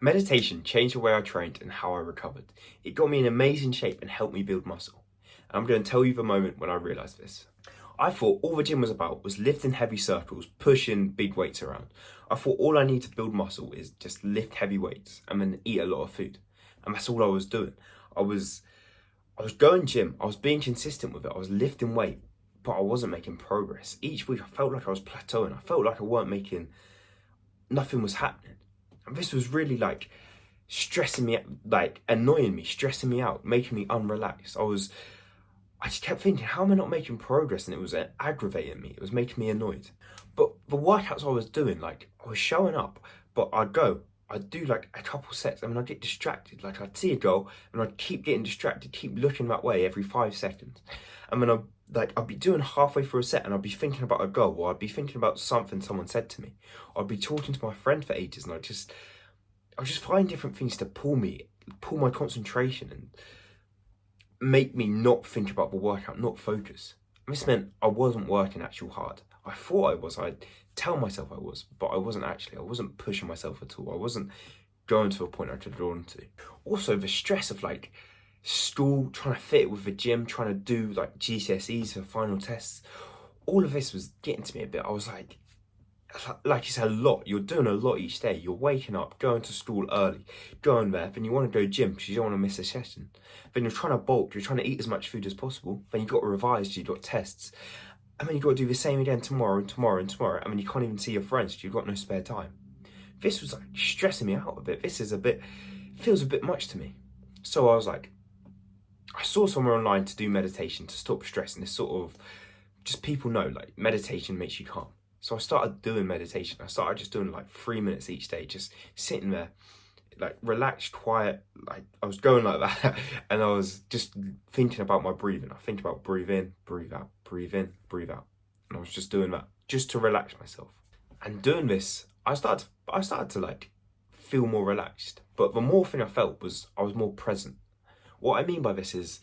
Meditation changed the way I trained and how I recovered. It got me in amazing shape and helped me build muscle. And I'm going to tell you the moment when I realised this. I thought all the gym was about was lifting heavy circles, pushing big weights around. I thought all I need to build muscle is just lift heavy weights and then eat a lot of food. And that's all I was doing. I was going gym, I was being consistent with it, I was lifting weight, but I wasn't making progress. Each week I felt like I was plateauing. I felt like I weren't making, nothing was happening. And this was really like stressing me, like annoying me, stressing me out, making me unrelaxed. I just kept thinking, how am I not making progress? And it was aggravating me. It was making me annoyed. But the workouts I was doing, like I was showing up, but I'd do like a couple sets and then I'd get distracted. Like I'd see a goal and I'd keep getting distracted, keep looking that way every 5 seconds. And then I'd be doing halfway through a set and I'd be thinking about a goal, or I'd be thinking about something someone said to me. I'd be talking to my friend for ages and I just find different things to pull my concentration and make me not think about the workout, not focus. And this meant I wasn't working actual hard. I thought I was, I'd tell myself I was, but I wasn't actually. I wasn't pushing myself at all. I wasn't going to a point I could draw to. Also, the stress of like school, trying to fit it with the gym, trying to do like GCSEs for final tests, all of this was getting to me a bit. I was like it's a lot. You're doing a lot each day. You're waking up, going to school early, going there, then you want to go gym because you don't want to miss a session. Then you're trying to bulk, you're trying to eat as much food as possible. Then you've got to revise, you've got tests. And then you've got to do the same again tomorrow and tomorrow and tomorrow. I mean, you can't even see your friends because you've got no spare time. This was like stressing me out a bit. Feels a bit much to me. So I was like, I saw somewhere online to do meditation to stop stress, and this sort of, just people know like meditation makes you calm. So I started doing meditation. I started just doing like 3 minutes each day, just sitting there, like relaxed, quiet. Like I was going like that, and I was just thinking about my breathing. I think about breathe in, breathe out, breathe in, breathe out, and I was just doing that just to relax myself. And doing this, I started to like feel more relaxed. But the more thing I felt was I was more present. What I mean by this is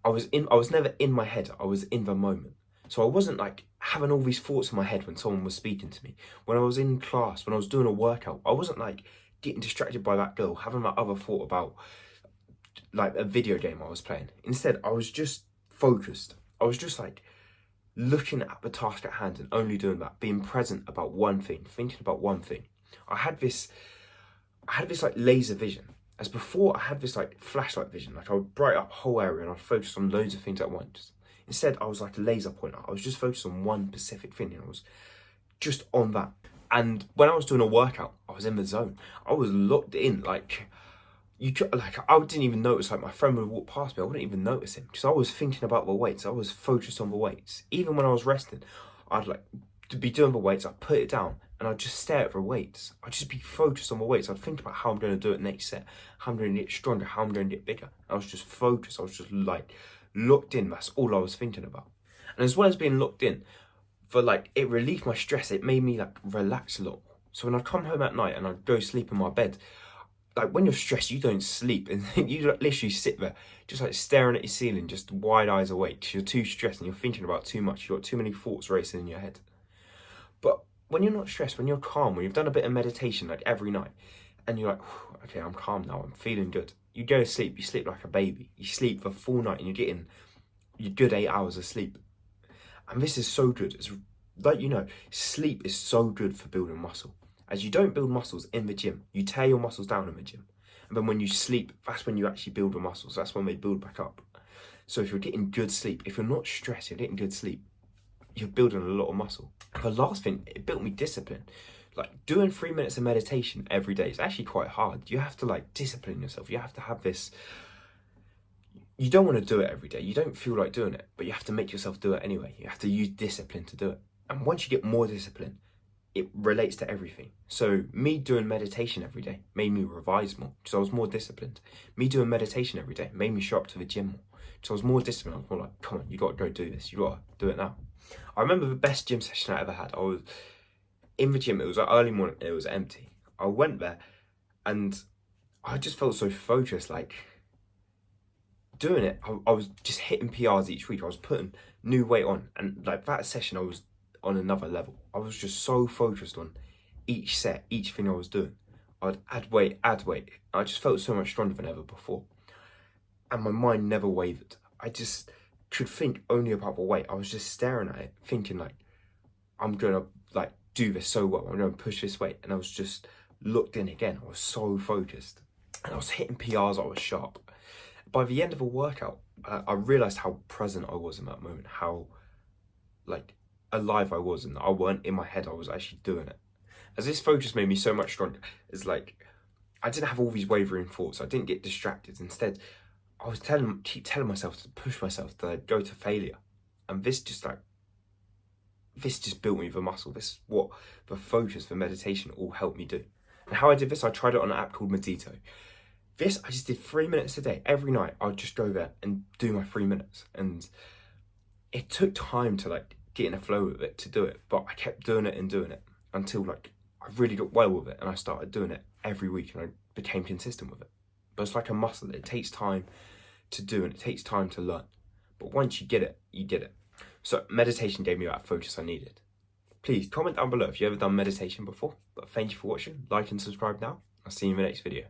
I was never in my head. I was in the moment. So I wasn't like having all these thoughts in my head when someone was speaking to me. When I was in class, when I was doing a workout, I wasn't like getting distracted by that girl, having that other thought about like a video game I was playing. Instead, I was just focused. I was just like looking at the task at hand and only doing that, being present about one thing, thinking about one thing. I had this like laser vision. As before, I had this like flashlight vision. Like I would bright up a whole area and I'd focus on loads of things at once. Instead, I was like a laser pointer. I was just focused on one specific thing and I was just on that. And when I was doing a workout, I was in the zone. I was locked in. Like I didn't even notice. Like my friend would walk past me, I wouldn't even notice him because I was thinking about the weights. I was focused on the weights. Even when I was resting, I'd like to be doing the weights. I'd put it down and I'd just stare at the weights. I'd just be focused on the weights. I'd think about how I'm going to do it next set, how I'm going to get stronger, how I'm going to get bigger. I was just focused. I was just like locked in. That's all I was thinking about. And as well as being locked in, for like it relieved my stress. It made me like relax a lot. So when I'd come home at night and I'd go sleep in my bed, like when you're stressed, you don't sleep and you literally sit there just like staring at your ceiling, just wide eyes awake because you're too stressed and you're thinking about too much. You've got too many thoughts racing in your head. But when you're not stressed, when you're calm, when you've done a bit of meditation like every night and you're like, okay, I'm calm now, I'm feeling good. You go to sleep, you sleep like a baby. You sleep for full night and you're getting your good 8 hours of sleep. And this is so good. It's like, sleep is so good for building muscle. As you don't build muscles in the gym, you tear your muscles down in the gym. And then when you sleep, that's when you actually build the muscles. That's when they build back up. So if you're getting good sleep, if you're not stressed, you're getting good sleep, you're building a lot of muscle. And the last thing, it built me discipline. Like doing 3 minutes of meditation every day is actually quite hard. You have to like discipline yourself. You have to have this. You don't want to do it every day. You don't feel like doing it, but you have to make yourself do it anyway. You have to use discipline to do it. And once you get more discipline, it relates to everything. So me doing meditation every day made me revise more because I was more disciplined. Me doing meditation every day made me show up to the gym more because I was more disciplined. I was more like, come on, you got to go do this. You got to do it now. I remember the best gym session I ever had. I was in the gym. It was like early morning. It was empty. I went there and I just felt so focused, like doing it. I was just hitting PRs each week. I was putting new weight on, and like that session I was on another level. I was just so focused on each set, each thing I was doing. I'd add weight. I just felt so much stronger than ever before. And my mind never wavered. I just could think only about the weight. I was just staring at it, thinking like, I'm gonna like do this so well. I'm gonna push this weight. And I was just looked in again. I was so focused. And I was hitting PRs, I was sharp. By the end of a workout, I realised how present I was in that moment, how like alive I was, and I weren't in my head, I was actually doing it. As this focus made me so much stronger, it's like I didn't have all these wavering thoughts. I didn't get distracted. Instead, I was keep telling myself to push myself to go to failure. And this just built me the muscle. This is what the focus, the meditation all helped me do. And how I did this, I tried it on an app called Medito. This, I just did 3 minutes a day. Every night, I'd just go there and do my 3 minutes. And it took time to like get in a flow with it, to do it. But I kept doing it until like I really got well with it. And I started doing it every week and I became consistent with it. But it's like a muscle. It takes time to do and it takes time to learn. But once you get it, you get it. So meditation gave me that focus I needed. Please comment down below if you've ever done meditation before. But thank you for watching. Like and subscribe now. I'll see you in the next video.